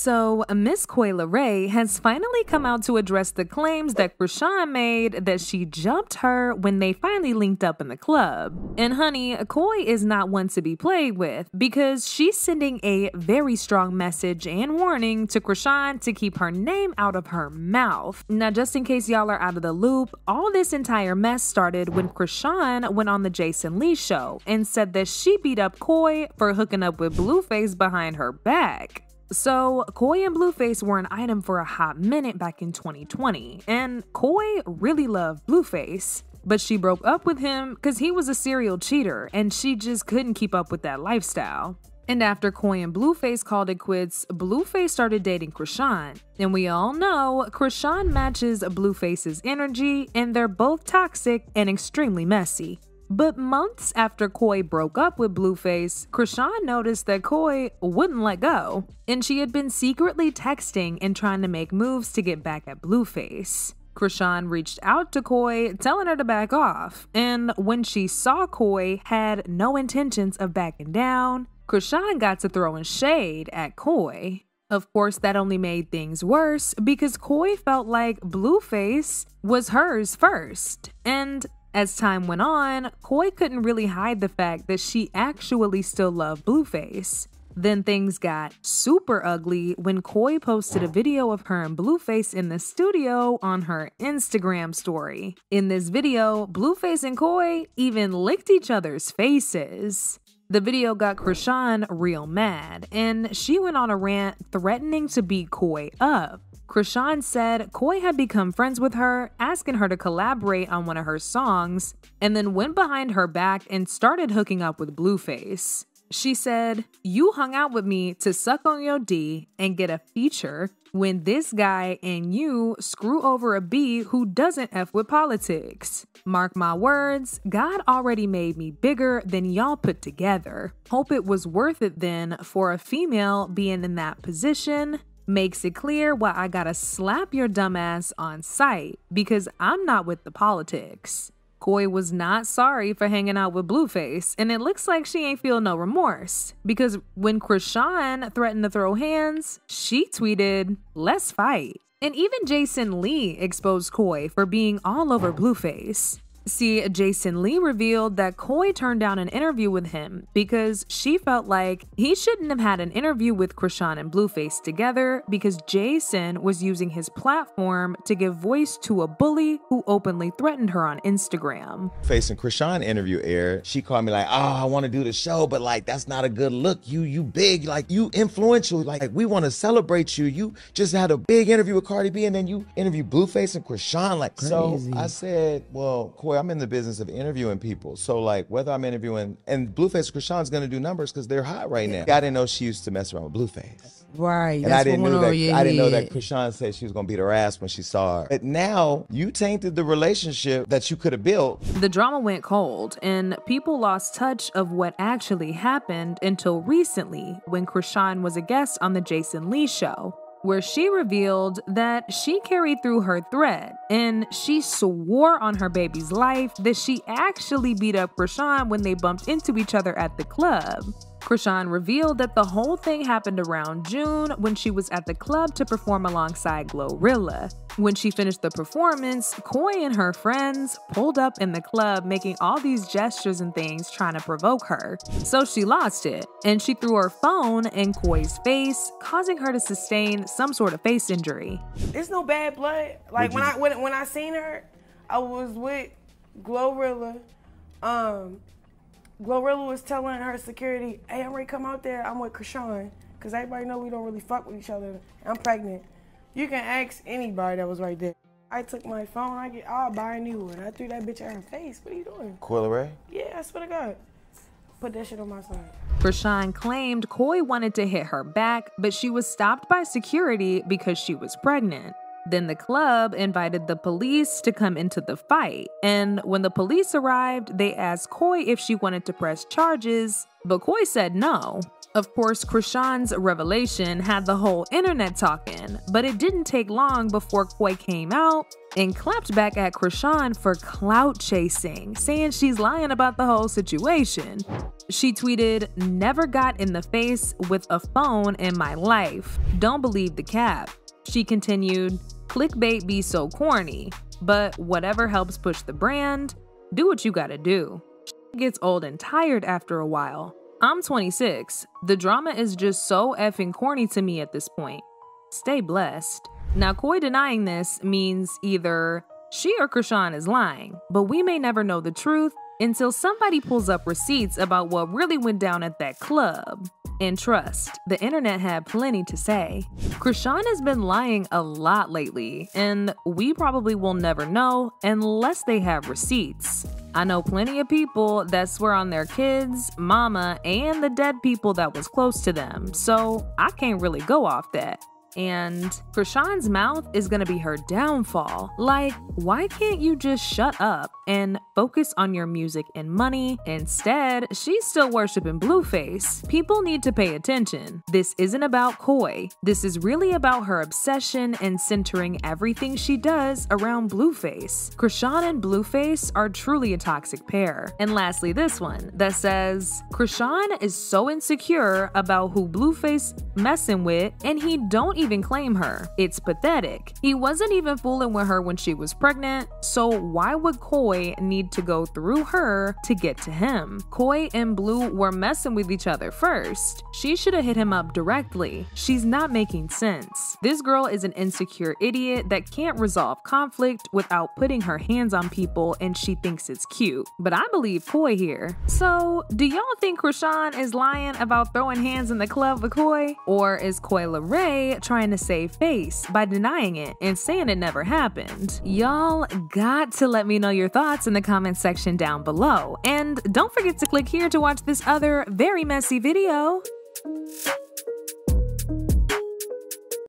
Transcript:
So, Miss Coi Leray has finally come out to address the claims that Chrisean made that she jumped her when they finally linked up in the club. And honey, Coi is not one to be played with because she's sending a very strong message and warning to Chrisean to keep her name out of her mouth. Now, just in case y'all are out of the loop, all this entire mess started when Chrisean went on the Jason Lee show and said that she beat up Coi for hooking up with Blueface behind her back. So, Coi and Blueface were an item for a hot minute back in 2020, and Coi really loved Blueface. But she broke up with him because he was a serial cheater, and she just couldn't keep up with that lifestyle. And after Coi and Blueface called it quits, Blueface started dating Chrisean. And we all know Chrisean matches Blueface's energy, and they're both toxic and extremely messy. But months after Coi broke up with Blueface, Chrisean noticed that Coi wouldn't let go, and she had been secretly texting and trying to make moves to get back at Blueface. Chrisean reached out to Coi, telling her to back off, and when she saw Coi had no intentions of backing down, Chrisean got to throwing shade at Coi. Of course, that only made things worse because Coi felt like Blueface was hers first, and as time went on, Coi couldn't really hide the fact that she actually still loved Blueface. Then things got super ugly when Coi posted a video of her and Blueface in the studio on her Instagram story. In this video, Blueface and Coi even licked each other's faces. The video got Chrisean real mad, and she went on a rant threatening to beat Coi up. Chrisean said Coi had become friends with her, asking her to collaborate on one of her songs, and then went behind her back and started hooking up with Blueface. She said, "You hung out with me to suck on your D and get a feature when this guy and you screw over a B who doesn't F with politics. Mark my words, God already made me bigger than y'all put together. Hope it was worth it then for a female being in that position. Makes it clear why I gotta slap your dumbass on sight because I'm not with the politics." Coi was not sorry for hanging out with Blueface, and it looks like she ain't feel no remorse because when Chrisean threatened to throw hands, she tweeted, "Let's fight." And even Jason Lee exposed Coi for being all over Blueface. See, Jason Lee revealed that Coi turned down an interview with him because she felt like he shouldn't have had an interview with Chrisean and Blueface together because Jason was using his platform to give voice to a bully who openly threatened her on Instagram. Face and Chrisean interview aired. She called me like, "Oh, I want to do the show, but like that's not a good look. You big, like you influential, like we want to celebrate you. You just had a big interview with Cardi B and then you interview Blueface and Chrisean, like crazy." So I said, "Well, Coi, I'm in the business of interviewing people. So like whether I'm interviewing," and Blueface Chrisean's gonna do numbers because they're hot right now. I didn't know she used to mess around with Blueface. Right. And I didn't know that Chrisean said she was gonna beat her ass when she saw her. But now you tainted the relationship that you could have built. The drama went cold and people lost touch of what actually happened until recently when Chrisean was a guest on the Jason Lee show, where she revealed that she carried through her threat and she swore on her baby's life that she actually beat up Chrisean when they bumped into each other at the club. Chrisean revealed that the whole thing happened around June when she was at the club to perform alongside Glorilla. When she finished the performance, Coi and her friends pulled up in the club making all these gestures and things trying to provoke her. So she lost it, and she threw her phone in Coi's face, causing her to sustain some sort of face injury. There's no bad blood. Like when I seen her, I was with Glorilla. Glorilla was telling her security, "Hey, I'm ready to come out there. I'm with Chrisean." Because everybody know we don't really fuck with each other. I'm pregnant. You can ask anybody that was right there. I took my phone, I'll buy a new one. I threw that bitch at her face. What are you doing? Coi Leray? Yeah, I swear to God. Put that shit on my side. Chrisean claimed Coi wanted to hit her back, but she was stopped by security because she was pregnant. Then the club invited the police to come into the fight, and when the police arrived, they asked Coi if she wanted to press charges, but Coi said no. Of course, Chrisean's revelation had the whole internet talking, but it didn't take long before Coi came out and clapped back at Chrisean for clout chasing, saying she's lying about the whole situation. She tweeted, "Never got in the face with a phone in my life. Don't believe the cap." She continued, "Clickbait be so corny, but whatever helps push the brand, do what you gotta do. It gets old and tired after a while. I'm 26. The drama is just so effing corny to me at this point. Stay blessed." Now, Coi denying this means either she or Chrisean is lying, but we may never know the truth until somebody pulls up receipts about what really went down at that club. And trust, the internet had plenty to say. Chrisean has been lying a lot lately, and we probably will never know unless they have receipts. I know plenty of people that swear on their kids, mama, and the dead people that was close to them, so I can't really go off that. And Chrisean's mouth is gonna be her downfall. Like, why can't you just shut up and focus on your music and money? Instead, she's still worshiping Blueface. People need to pay attention. This isn't about Coi. This is really about her obsession and centering everything she does around Blueface. Chrisean and Blueface are truly a toxic pair. And lastly, this one that says, Chrisean is so insecure about who Blueface messing with, and he don't even claim her. It's pathetic. He wasn't even fooling with her when she was pregnant, so why would Coi need to go through her to get to him? Coi and Blue were messing with each other first. She should have hit him up directly. She's not making sense. This girl is an insecure idiot that can't resolve conflict without putting her hands on people, and she thinks it's cute. But I believe Coi here. So, do y'all think Chrisean is lying about throwing hands in the club with Coi? Or is Coi Leray trying to save face by denying it and saying it never happened? Y'all got to let me know your thoughts in the comment section down below. And don't forget to click here to watch this other very messy video.